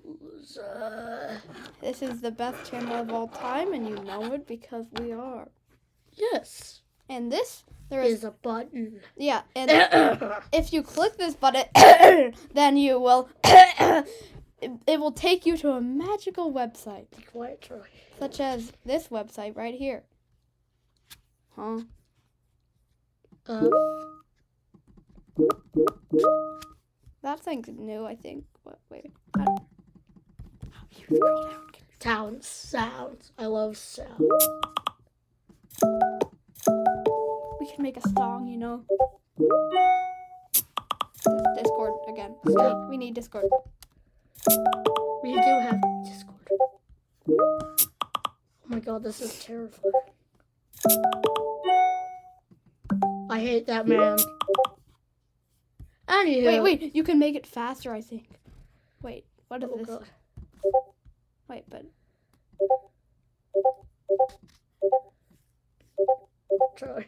News. This is the best channel of all time, and you know it because we are. Yes. And this, there is a button. Yeah, and if you click this button, then you will. It will take you to a magical website. Be quiet, Troy. Such as this website right here. Huh? That thing's new, I think. Wait. Sounds. I love sound. We can make a song, you know. Discord again. We need Discord. We do have Discord. Oh my god, this is terrifying. I hate that man. Anywho. Wait, you can make it faster, I think. Wait, what is this? God. Wait, but... Try.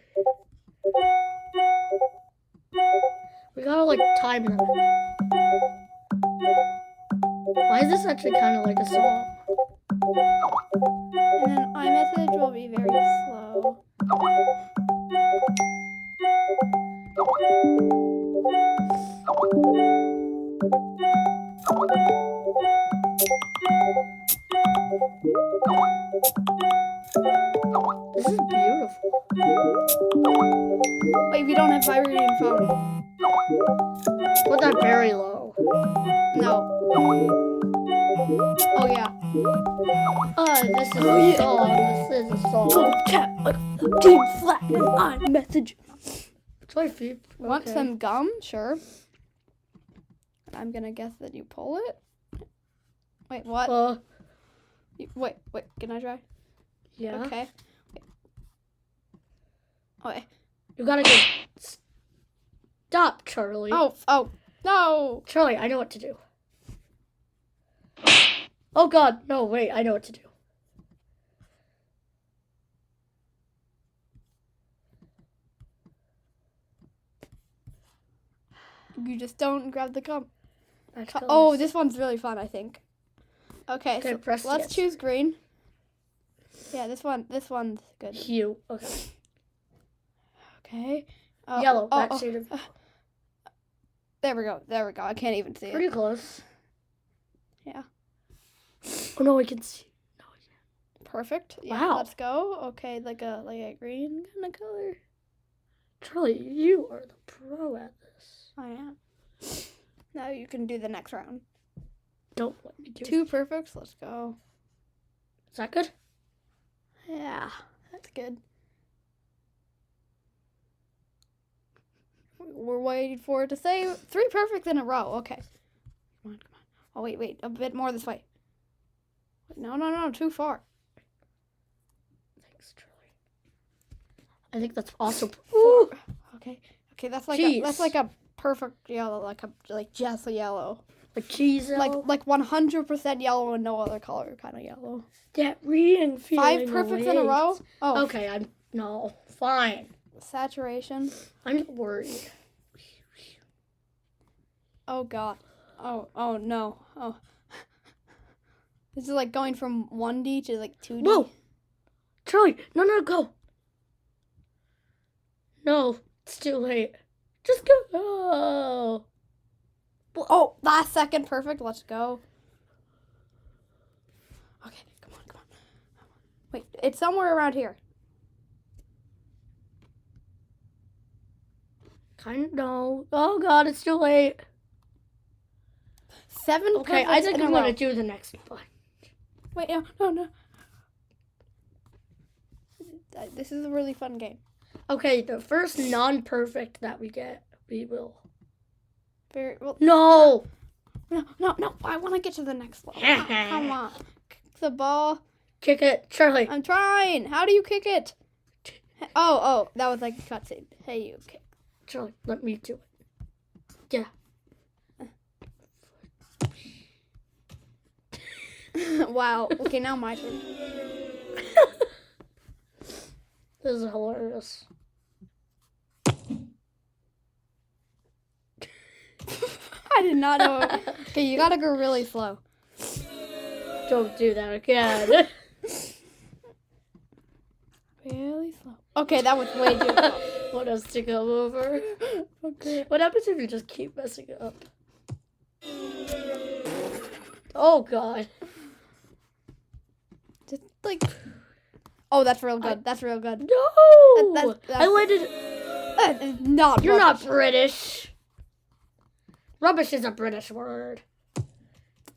We gotta, like, time them. Why is this actually kind of like a song? And then iMessage will be very slow. This is beautiful. Wait, we don't have vibrating phone. Put that very low. No. Oh yeah. This is a song. This is a song. Chat like Team Flat and iMessage. Toy feet. Okay. Want some gum? Sure. I'm gonna guess that you pull it. Wait, what? Wait. Can I try? Yeah. Okay. Wait. You gotta go. Stop, Charlie. Oh, no. Charlie, I know what to do. Oh god, no, wait, I know what to do. You just don't grab the gum. That's Oh, this one's really fun, I think. Okay, so press let's yes. choose green. Yeah, this one's good. Hue. Okay. Okay. Yellow. That shade of. There we go. I can't even see Pretty it. close. Yeah. Oh no, I can see. No, I can't. Perfect. Yeah, Wow. let's go. Okay, like a green kind of color. Charlie, you are the pro at this. I am. Now you can do the next round. Don't let me do 2 perfects. Let's go. Is that good? Yeah, that's good. We're waiting for it to say 3 perfects in a row. Okay. Come on. Oh, wait. A bit more this way. No. Too far. Thanks, Charlie. I think that's also. Ooh. Okay. That's like Jeez. a perfect yellow, like just a yellow. Like cheese yellow? Like 100% yellow and no other color kind of yellow. That reading feeling. 5 perfects in a row? Oh. Okay, no, fine. Saturation. I'm worried. Oh god. Oh no. Oh. This is like going from 1D to like 2D. Whoa! Charlie, no, go. No, it's too late. Just go. Oh, last second perfect. Let's go. Okay, come on. Wait, it's somewhere around here. No. Oh god, it's too late. 7 Okay, perfects I think in a I'm row. gonna do the next one. Wait, no. This is a really fun game. Okay, the first non-perfect that we get, we will. Very well. No! No. I want to get to the next level. Come on. Kick the ball. Kick it, Charlie. I'm trying. How do you kick it? Oh, that was like a cutscene. Hey, you kick. Charlie, let me do it. Yeah. Wow. Okay, now my turn. This is hilarious. I did not know. Okay, you gotta go really slow. Don't do that again. Really slow. Okay, that was way too slow. Want us to come over? Okay. What happens if you just keep messing up? Oh god. Just like. Oh, that's real good. That's real good. No! That's I landed. That is not. You're rubbish. not British. Rubbish is a British word.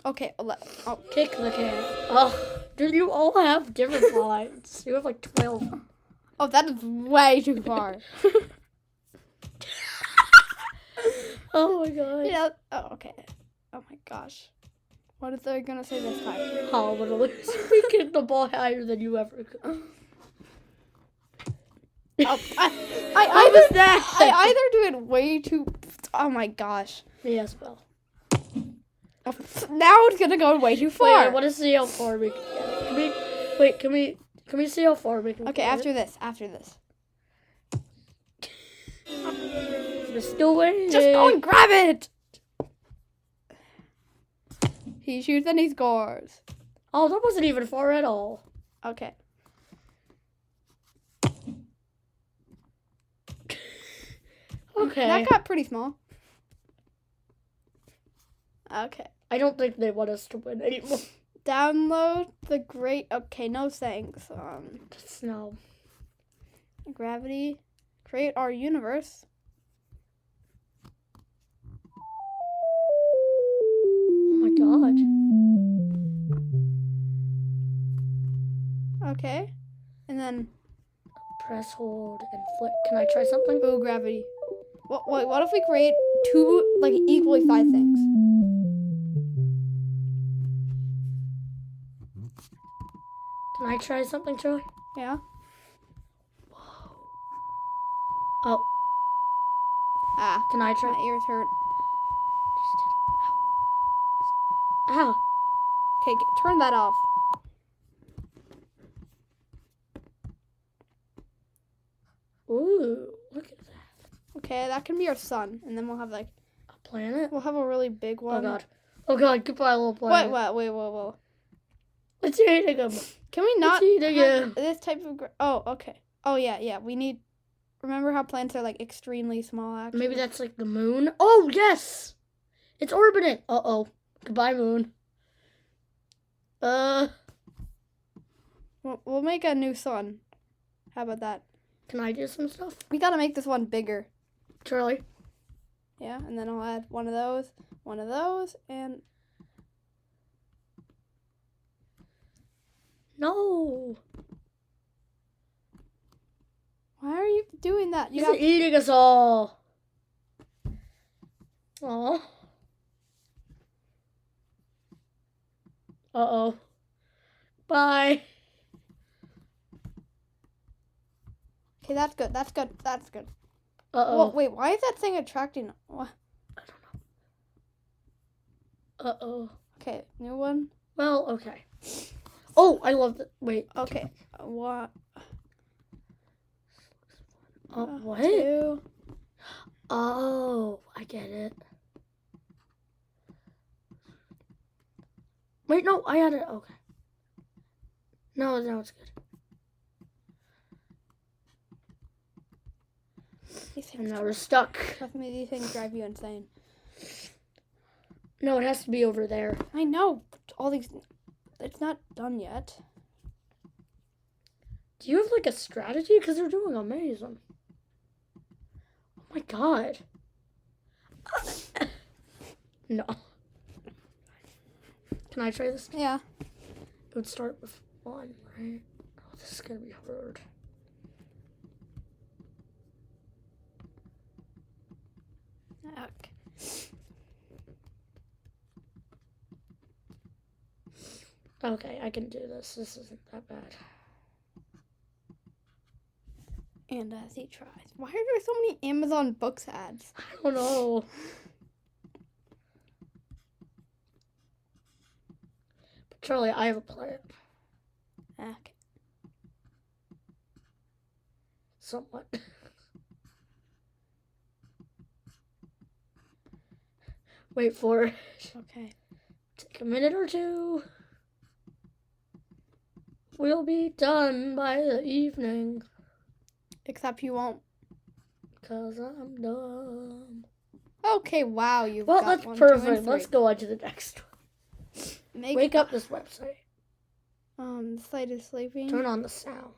Okay. Oh. Kick the can. Oh, dude, you all have different lines. You have like 12. Oh, that is way too far. Oh my god. Yeah. Oh, okay. Oh my gosh. What is they gonna say this time? Oh, I'm gonna lose. We kicked the ball higher than you ever could. Oh, How was that? I either do it way too. Oh my gosh. Me as well. Now it's gonna go way too far. Wait, I want to see how far we can get it. Can we see how far we can Okay, get after it? this. After this. We're still waiting. Just go and grab it. He shoots and he scores. Oh, that wasn't even far at all. Okay. Okay. That got pretty small. Okay. I don't think they want us to win anymore. Download the great. Okay, no thanks. Just no. Gravity. Create our universe. Oh my god. Okay. And then. Press, hold, and flick. Can I try something? Ooh, gravity. Wait, what if we create two, like, equally sized things? Can I try something, Charlie? Yeah? Oh, Ah. can I try? My ears hurt. Ow. Okay, turn that off. Ooh, look at that. Okay, that can be our sun. And then we'll have, like, A planet? we'll have a really big Oh one. god. Oh god, goodbye, little planet. Wait. It's eating him. Can we not It's eating have him. this type of... Oh, okay. Oh, yeah. We need... Remember how plants are, like, extremely small, actually? Maybe that's like the moon. Oh, yes! It's orbiting. Uh-oh. Goodbye, moon. We'll make a new sun. How about that? Can I do some stuff? We gotta make this one bigger. Charlie? Yeah, and then I'll add one of those, and... No. Why are you doing that? He's eating us all. Aw. Uh-oh. Bye. Okay, that's good. Uh-oh. Well, wait, why is that thing attracting... What? I don't know. Uh-oh. Okay, new one. Well, okay. Oh, I love it. Wait. Okay, what? What? 2. Oh, I get it. Wait, no, I had it. Okay. No, it's good. And now we're stuck. Trust me, these things drive you insane. No, it has to be over there. I know. All these... It's not done yet. Do you have like a strategy? Because they're doing amazing. Oh my god. No. Can I try this? Yeah. It would start with 1, right? Oh, this is gonna be hard. Okay. Okay, I can do this. This isn't that bad. And as he tries. Why are there so many Amazon Books ads? I don't know. But Charlie, I have a plan. Okay. Somewhat. Wait for it. Okay. Take a minute or two. We'll be done by the evening. Except you won't. Because I'm dumb. Okay, wow, you've Well, got that's 1, 2, and perfect. 3. Let's go on to the next one. Wake up this website. The site is sleeping. Turn on the sound.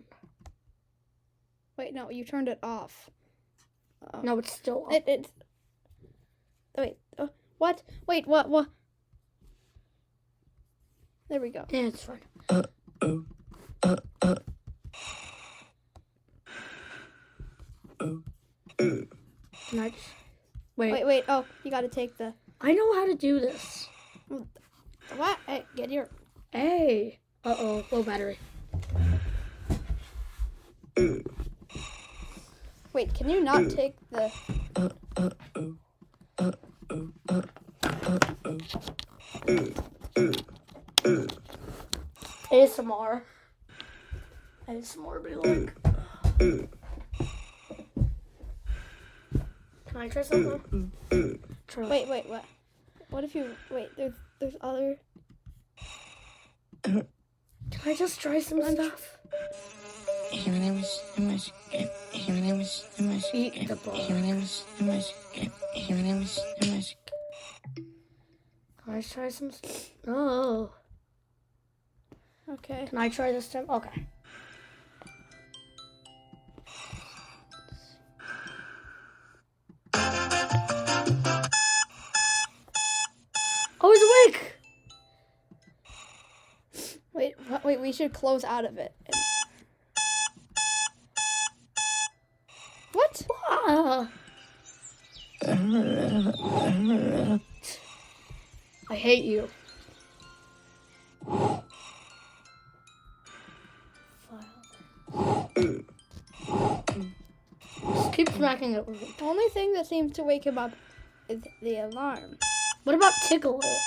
Wait, no, you turned it off. No, it's still on. Wait, what? Wait, what? There we go. Yeah, it's fine. Can I just... Wait, oh, you gotta take the... I know how to do this. What? Hey, get your... Hey. Uh-oh, low battery. Wait, can you not take the... ASMR. ASMR be like... Can I try something? Try. Wait, what? What if you... Wait, there's other... Can I just try some stuff? Eat the ball. Can I try some stuff? Oh. Okay. Can I try this time? Okay. Oh, he's awake! Wait, we should close out of it. What? I hate you. Just keep smacking it with it. The only thing that seems to wake him up is the alarm. What about tickle it?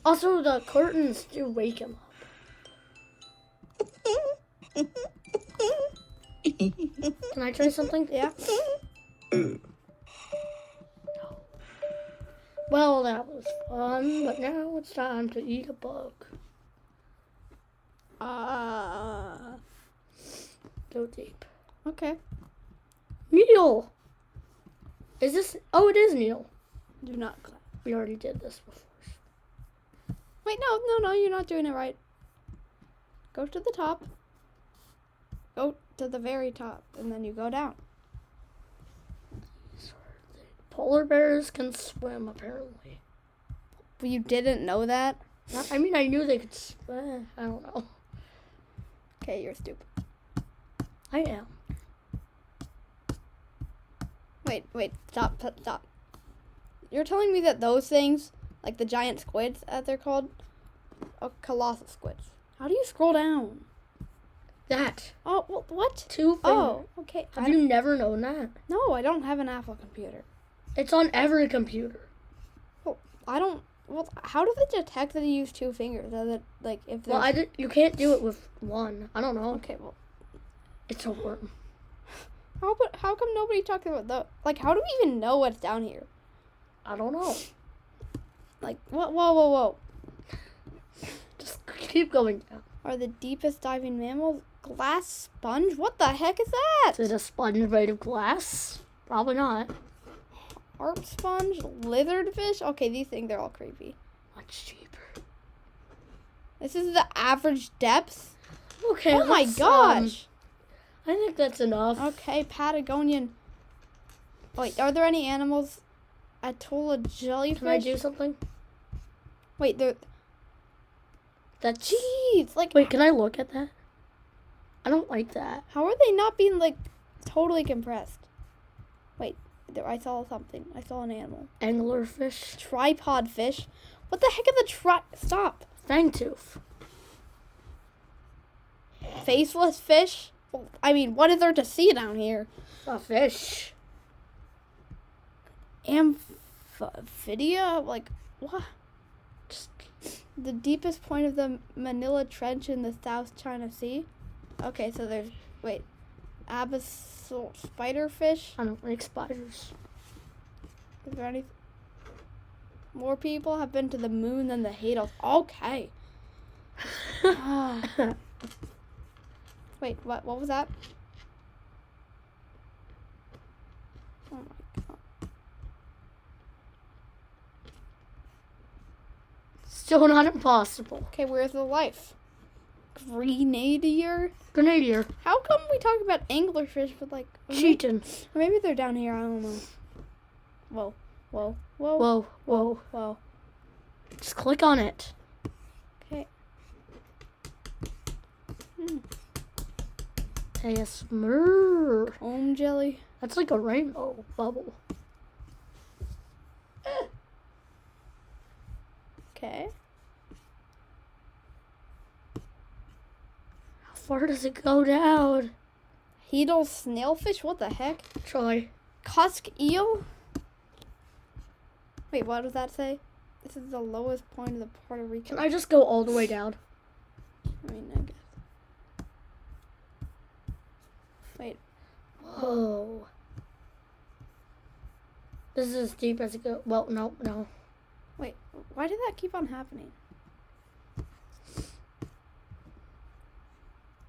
Also, the curtains do wake him up. Can I try something? Yeah. Well, that was fun, but now it's time to eat a bug. Go deep. Okay. Neil! Is this... Oh, it is Neil. Do not clap. We already did this before. Wait, no, you're not doing it right. Go to the top. Go to the very top, and then you go down. Polar bears can swim, apparently. But you didn't know that? I mean, I knew they could swim. I don't know. Okay, you're stupid. I am. Wait, stop. You're telling me that those things, like the giant squids, as they're called, colossal squids. How do you scroll down? That. Oh, well, what? 2 fingers. Oh, okay. Have you never known that? No, I don't have an Apple computer. It's on every computer. Well, I don't. Well, how do they detect that you use 2 fingers? Does it, like, if there's... Well, you can't do it with one. I don't know. Okay, well... It's a worm. How come nobody talks about the... Like, how do we even know what's down here? I don't know. Like, whoa. Just keep going down. Are the deepest diving mammals glass sponge? What the heck is that? Is it a sponge made of glass? Probably not. Harp sponge? Lizard fish? Okay, these things are all creepy. Much cheaper. This is the average depth? Okay, oh my gosh. I think that's enough. Okay, Patagonian. Wait, are there any animals? Atolla jellyfish? Can I do something? Wait, there... That's... Jeez, like... Wait, can I look at that? I don't like that. How are they not being, like, totally compressed? Wait, there, I saw something. I saw an animal. Anglerfish. Tripod fish? What the heck is a Stop. Fangtooth. Faceless fish? Well, I mean, what is there to see down here? A fish. Amphidia? Like, what? Just... The deepest point of the Manila Trench in the South China Sea? Okay, so there's... Wait. Abyssal spiderfish? I don't like spiders. Is there any... More people have been to the moon than the Hados. Okay. Wait, what was that? Oh my god. Still not impossible. Okay, where's the life? Grenadier? Grenadier. How come we talk about anglerfish with like... Cheating. Or maybe they're down here, I don't know. Whoa, whoa, whoa, Whoa, whoa. whoa. Just click on it. Okay. ASMR. Home jelly. That's like a rainbow bubble. Okay. How far does it go down? Hedal snailfish? What the heck? Try. Cusk eel? Wait, what does that say? This is the lowest point of the Puerto Rico. Can I just go all the way down? I mean, I guess. Wait. Whoa. This is as deep as it goes. Well, no. Wait, why did that keep on happening?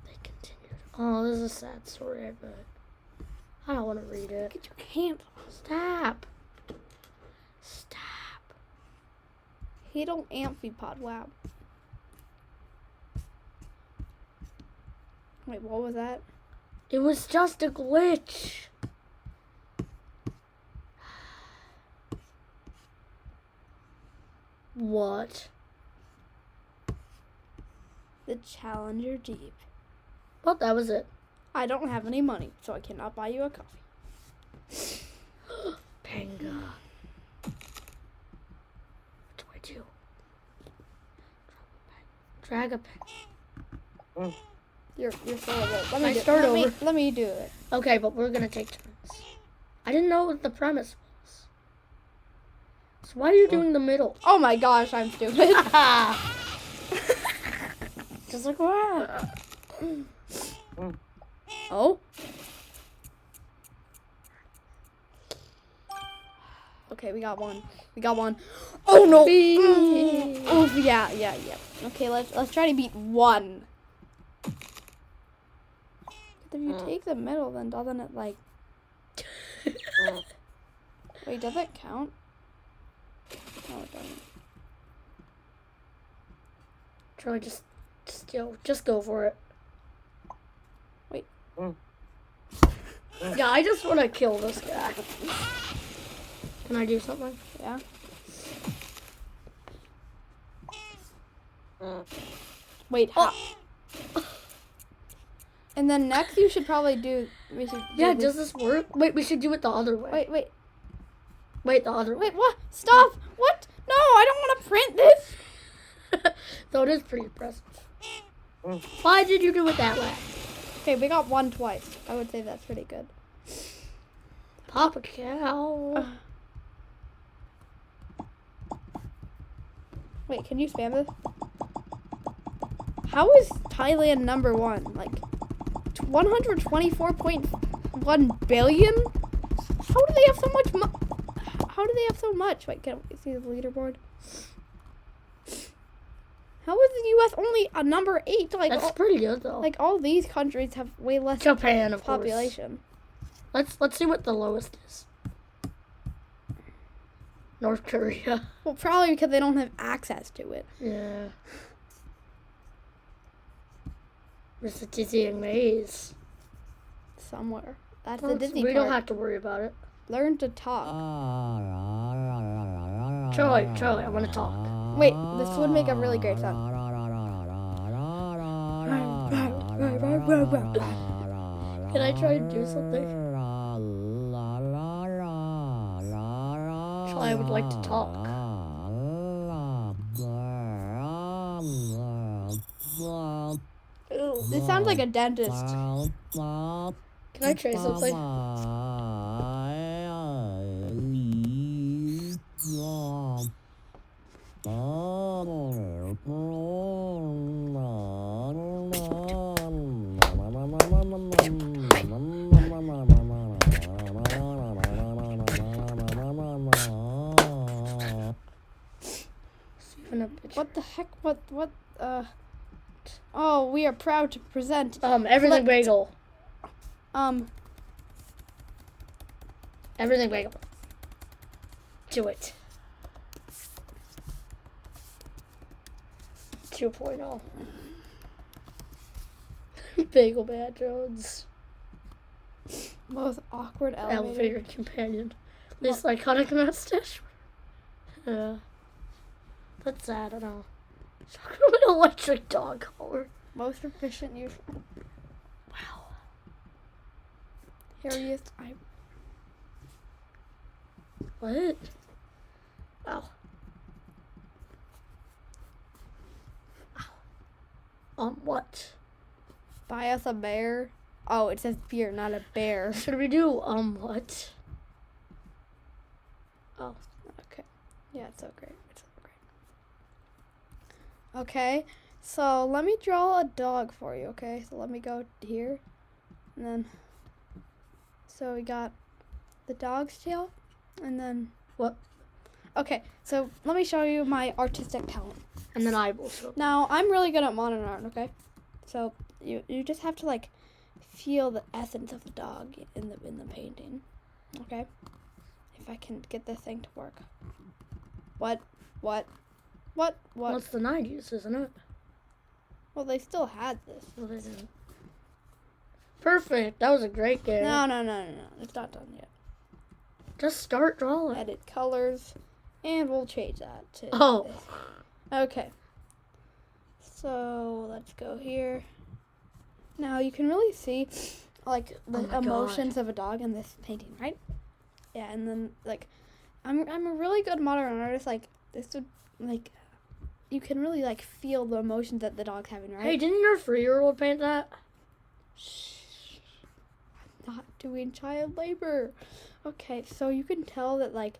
They continued. Oh, this is a sad story, but I don't want to read it. Get your hands off. Stop. Hedal amphipod, wow. Wait, what was that? It was just a glitch. What? The Challenger Deep. Well, that was it. I don't have any money, so I cannot buy you a coffee. Panga. What do I do? Drag a pen. You're so old. I start over. Let me do it. Okay, but we're gonna take turns. I didn't know what the premise was. So why are you doing the middle? Oh my gosh, I'm stupid. Just like that. Oh? Okay, we got one. Oh no! Oh yeah. Okay, let's try to beat one. If you take the middle, then doesn't it like? Wait, does it count? No, it doesn't. Try just go for it. Wait. Yeah, I just want to kill this guy. Can I do something? Yeah. Wait. How? And then next, you should probably do. Yeah, does this work? Wait, we should do it the other way. Wait, the other way. Wait, what? Stop! What? No, I don't want to print this. Though it is pretty impressive. Why did you do it that way? Okay, we got one twice. I would say that's pretty good. Papa cow. Wait, can you spam this? How is Thailand number one? Like 124.1 billion? How do they have so much? How do they have so much? Wait, can we see the leaderboard? How is the U.S. only a number 8? Like That's pretty good though. Like all these countries have way less Japan, of population. Course. Let's see what the lowest is. North Korea. Well, probably because they don't have access to it. Yeah. There's a dizzying maze. Somewhere. That's Well, the Disney we part. don't have to worry about it. Learn to talk. Charlie, I want to talk. Wait, this would make a really great sound. Can I try to do something? Charlie, I would like to talk. This sounds like a dentist. Can I try something? What the heck? What? what? Oh, we are proud to present. Everything bagel. Everything bagel. Do it. 2.0. Bagel Bad Jones. Most awkward elevator. Elevator companion. This iconic mustache. That's sad, I know. An electric dog collar. Most efficient use. Wow. Hairiest. What? Wow. What? Buy us a bear. Oh, it says beer, not a bear. Should we do, what? Oh. Okay. Yeah, it's so great. It's so great. Okay, so let me draw a dog for you, okay? So let me go here. And then, so we got the dog's tail. And then, What? okay, so let me show you my artistic talent. And then I will show. Now, I'm really good at modern art, okay? So you just have to like feel the essence of the dog in the painting. Okay? If I can get this thing to work. What? Well, it's the 90s, isn't it? Well, they still had this. Well, they didn't. Perfect. That was a great game. No. It's not done yet. Just start drawing. Edit colors. And we'll change that to Oh. this. Okay. So let's go here. Now you can really see like the Oh my emotions of a dog in this painting, right? Yeah, and then like I'm a really good modern artist. Like this would like you can really like feel the emotions that the dog's having, right? Hey, didn't your 3-year-old paint that? Shh. I'm not doing child labor. Okay, so you can tell that like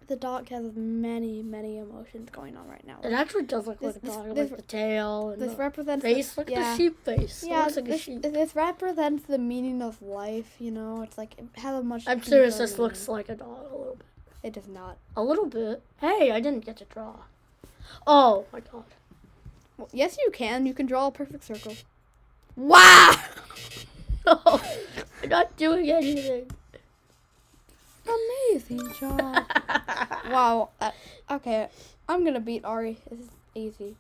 the dog has many emotions going on right now. It actually does look like a dog, like the tail and This the represents face. Look at the sheep face. Yeah, It looks like a sheep. this represents the meaning of life. You know, it's like it has a much. I'm serious. deeper This looks meaning. like a dog a little bit. It does not. A little bit. Hey, I didn't get to draw. Oh my god. Well, yes, you can. You can draw a perfect circle. Wow. No, I'm not doing anything. Amazing job. Wow. Okay, I'm gonna beat Ari. This is easy.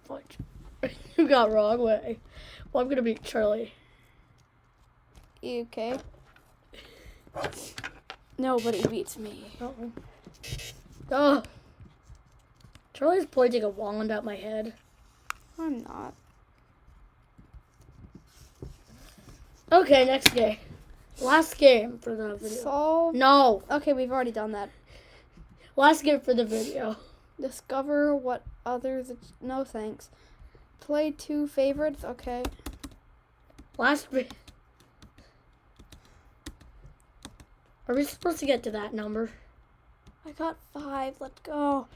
What? You got wrong way. Well, I'm gonna beat Charlie. Okay. Nobody beats me. Uh-oh. Oh. Charlie's pointing a wand at my head. I'm not. Okay, next game. Last game for the video. So. No. Okay, we've already done that. Last game for the video. Discover what others. No thanks. Play 2 favorites. Okay. Last. Are we supposed to get to that number? I got 5. Let's go.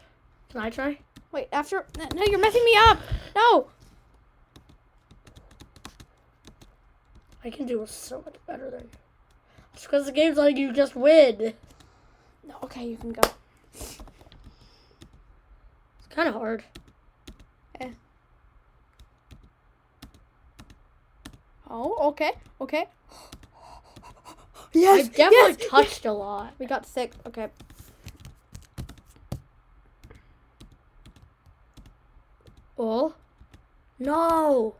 Can I try? Wait, after. No, you're messing me up. No. I can do so much better than you. It's because the game's like you just win. No. Okay, you can go. It's kind of hard. Oh, okay. Okay. I Yes. definitely touched a lot. We got 6. Okay. Oh. No.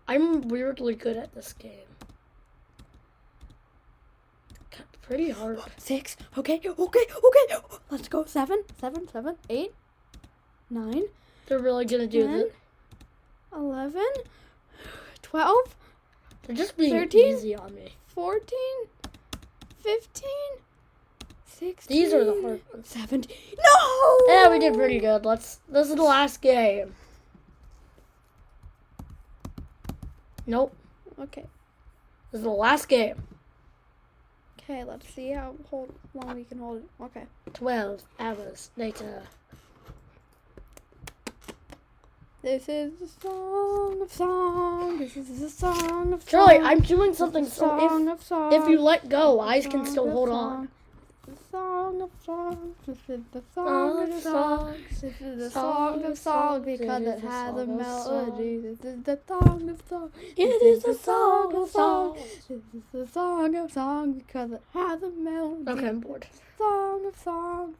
I'm weirdly good at this game. Pretty hard. 6. Okay. Let's go. 7, 8, 9, They're really gonna do 10, this. 11, 12, They're just being 13? easy on me. 14, 15, 16. These are the hard ones. 17. No! Yeah, we did pretty good. This is the last game. Nope. Okay. This is the last game. Okay, let's see how long we can hold it. Okay. 12 hours later. This is the song of songs. This is the song of songs. Charlie, I'm doing something. So Song of songs. if you let go, eyes can Song still of hold songs. on. The song song of songs. This is the song of songs. This is the song of songs because it has a melody. This is the song of songs. It is the song of songs. This is the song of songs because it has a melody. Okay, I'm bored. Song of songs.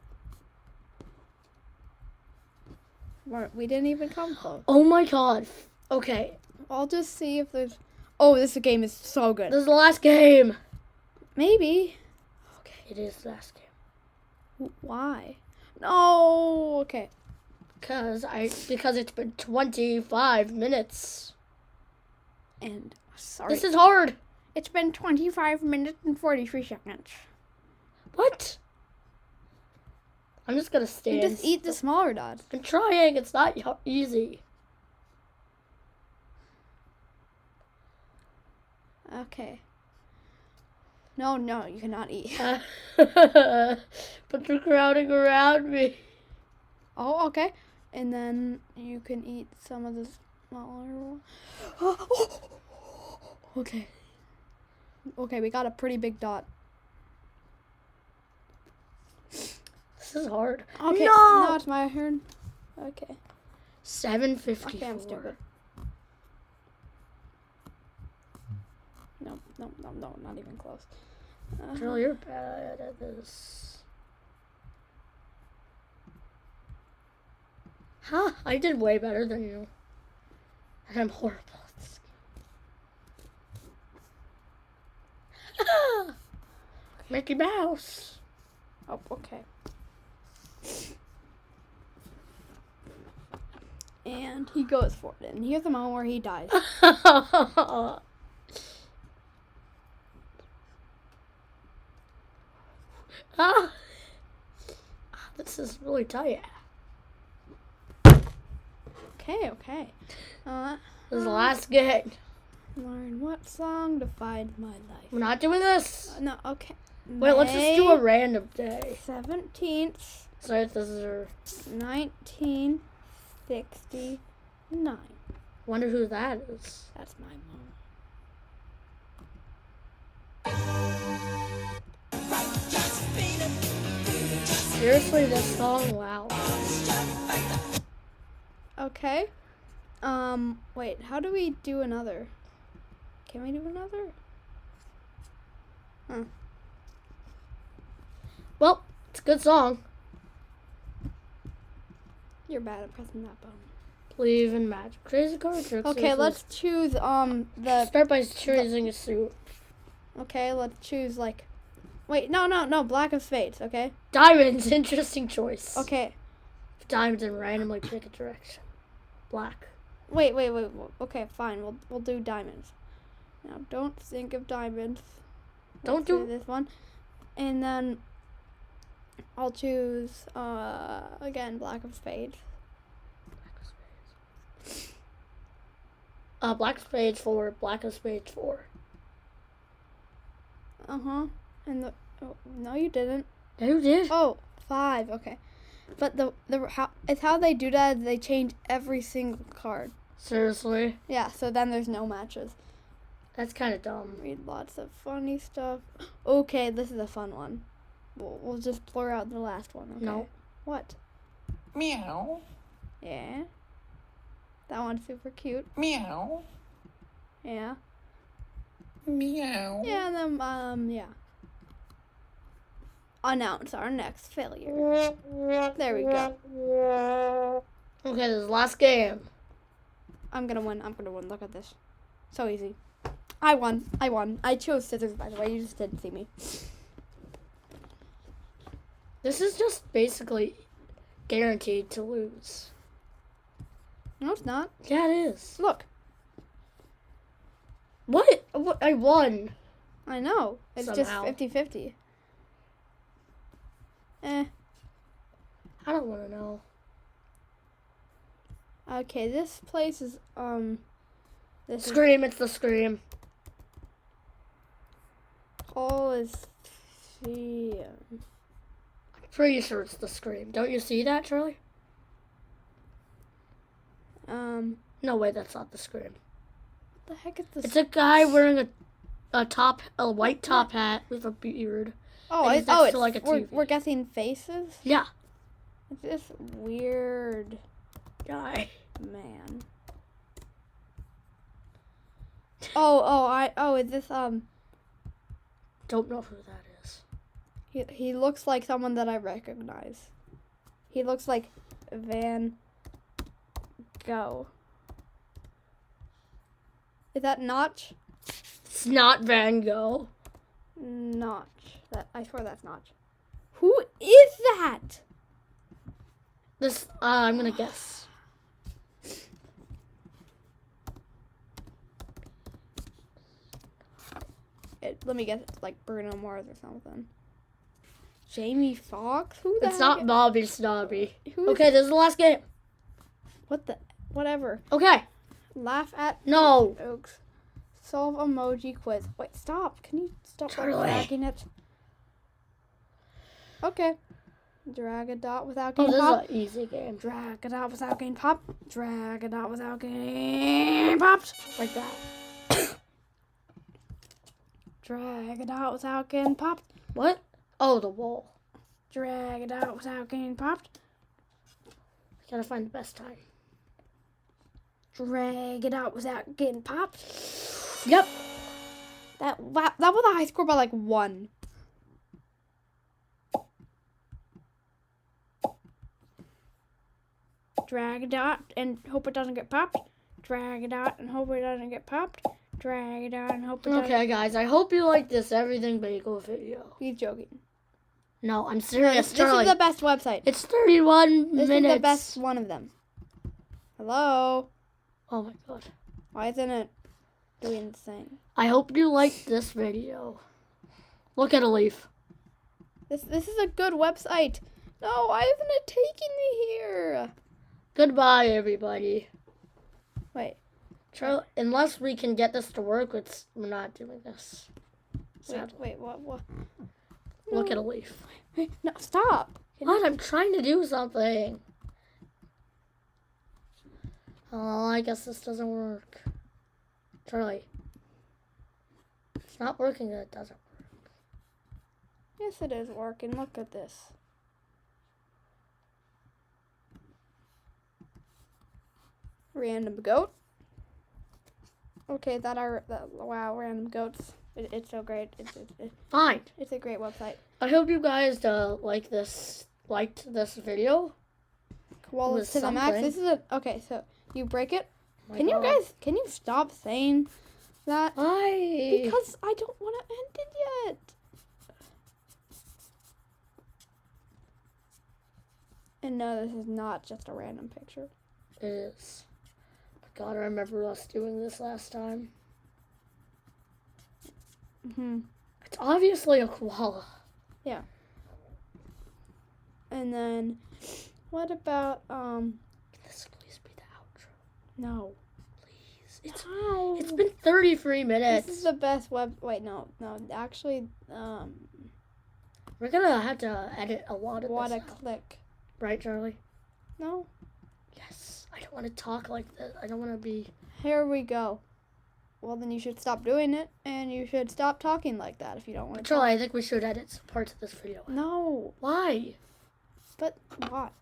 We didn't even come close. Oh my god. Okay, I'll just see if there's. Oh, this game is so good. this is the last game. Maybe. Okay, it is the last game. Why? No. Okay. Because it's been 25 minutes. And sorry. This is hard. It's been 25 minutes and 43 seconds. What? I'm just gonna stand. You just eat the smaller dots. I'm trying. It's not easy. Okay. No, you cannot eat. But they're crowding around me. Oh, okay. And then you can eat some of the smaller ones. Okay. Okay, we got a pretty big dot. This is hard. Okay, No! now it's my turn. Okay. 7:54. Okay, I'm stupid. No, not even close. Girl, you're bad at this. Huh? I did way better than you. And I'm horrible at this game. Mickey Mouse. Oh, okay. And he goes for it. And here's the moment where he dies. This is really tight. Okay. This is the last game. Learn what song defines my life. We're not doing this. No, okay. Wait, let's just do a random day. 17th, So this is our... 1969. Wonder who that is. That's my mom. Seriously, this song? Wow. Okay. Wait, how do we do another? Can we do another? Huh. Well, it's a good song. You're bad at pressing that button. Believe in magic. Crazy card tricks. Okay, let's choose the start by choosing a suit. okay, let's choose like wait, no, Black of Spades, okay? Diamonds, interesting choice. Okay. Diamonds and randomly pick a direction. Black. Wait. Okay, fine. We'll do diamonds. Now don't think of diamonds. Don't do this one. And then I'll choose again Black of Spades. Black of Spades 4, Black of Spades 4. And the no you didn't. You did? Oh, 5, okay. But it's how they do that, they change every single card. Seriously? Yeah, so then there's no matches. That's kind of dumb. Read lots of funny stuff. Okay, this is a fun one. We'll just blur out the last one, okay? No. What? Meow. Yeah. That one's super cute. Meow. Yeah. Meow. Yeah, and then, yeah. Announce our next failure. There we go. Okay, this is the last game. I'm gonna win. Look at this. So easy. I won. I chose scissors, by the way. You just didn't see me. This is just basically guaranteed to lose. No, it's not. Yeah, it is. Look. What? I won. I know. It's Somehow. just 50-50. I don't want to know. Okay, this place is, this Scream, it's the Scream. Coliseum. I'm pretty sure it's the Scream. Don't you see that, Charlie? No way, that's not the Scream. What the heck is this? It's a guy wearing a white top hat with a beard. Oh, It's it's next to, like, a TV. we're guessing faces. Yeah. It's this weird Guy. man. Oh, is this Don't know who that is. he looks like someone that I recognize. He looks like Van Gogh. Is that Notch? It's not Van Gogh. Notch. I swear that's Notch. Who is that? This, I'm gonna guess. Let me guess. It's like Bruno Mars or something. Jamie Foxx? Who the It's heck not Bobby Snobby. Who- Okay, this is the last game. What the? Whatever. Okay. Laugh at No. jokes. Solve emoji quiz. Wait, stop. Can you stop like, Charlie. dragging it? Okay. Drag a dot without Oh, getting this popped. is an easy game. Drag a dot without getting popped. Drag a dot without getting popped. Like that. Drag a dot without getting popped. What? Oh, the wall. Drag it out without getting popped. Gotta find the best time. Drag it out without getting popped. Yep. That was a high score by like 1. Drag it out and hope it doesn't get popped. Drag it out and hope it doesn't get popped. Drag it out and hope it doesn't. Okay, guys. I hope you like this Everything Bagel video. He's joking. No, I'm serious, This Charlie. is the best website. It's 31 This minutes. is the best one of them. Hello? Oh my god. Why isn't it doing the thing? I hope you liked this video. Look at a leaf. This is a good website. No, why isn't it taking me here? Goodbye, everybody. Wait. Charlie, unless we can get this to work, we're not doing this. Sadly. Wait, what? Look at a leaf. Wait, no, stop. What? I'm trying to do something. Oh, I guess this doesn't work. Charlie. It's not working, it doesn't work. Yes, it is working. Look at this. Random goat. Okay, wow, random goats. It's so great. Fine. It's a great website. I hope you guys liked this video. Koalas Was to the max. something. This is okay. So you break it. My Can God. can you stop saying that? Why? Because I don't want to end it yet. And no, this is not just a random picture. It is. God, I remember us doing this last time. It's obviously a koala. And then, what about Can this please be the outro? no. Please. It's No. It's been 33 minutes. This is the best Wait, no. Actually, We're gonna have to edit a lot of what this a out. click. Right, Charlie? No. Yes. I don't want to talk like this. I don't want to be... Here we go. Well, then you should stop doing it, and you should stop talking like that if you don't want to. Charlie, I think we should edit some parts of this video. No. Why? But what?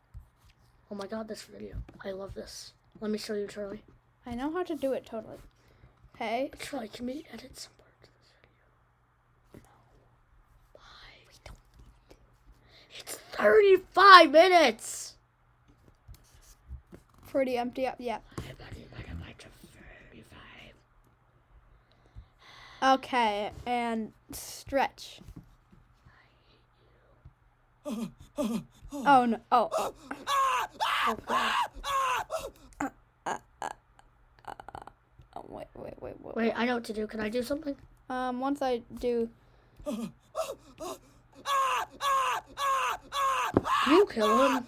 Oh my God, this video. I love this. Let me show you, Charlie. I know how to do it totally. Okay. Charlie, can we edit some parts of this video? No. Why? We don't need to. It's 35 minutes! Pretty empty up. Yeah. Okay, and stretch. Oh no. Oh. Wait. Wait, I know what to do. Can I do something? Once I do. Can you kill him?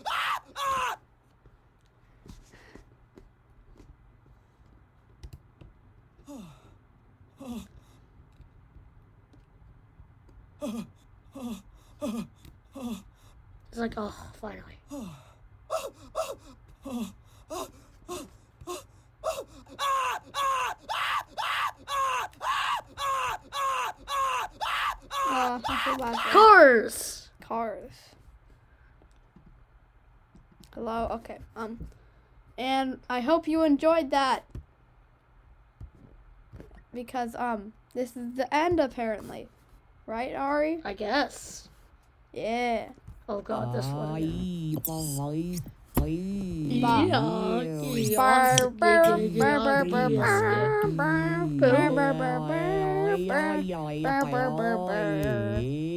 It's like, oh, finally. Austin Sebastian. Cars. Cars. Hello. Okay. And I hope you enjoyed that. Because this is the end apparently, right, Ari? I guess. Yeah. Oh God, this one. Again. Burr.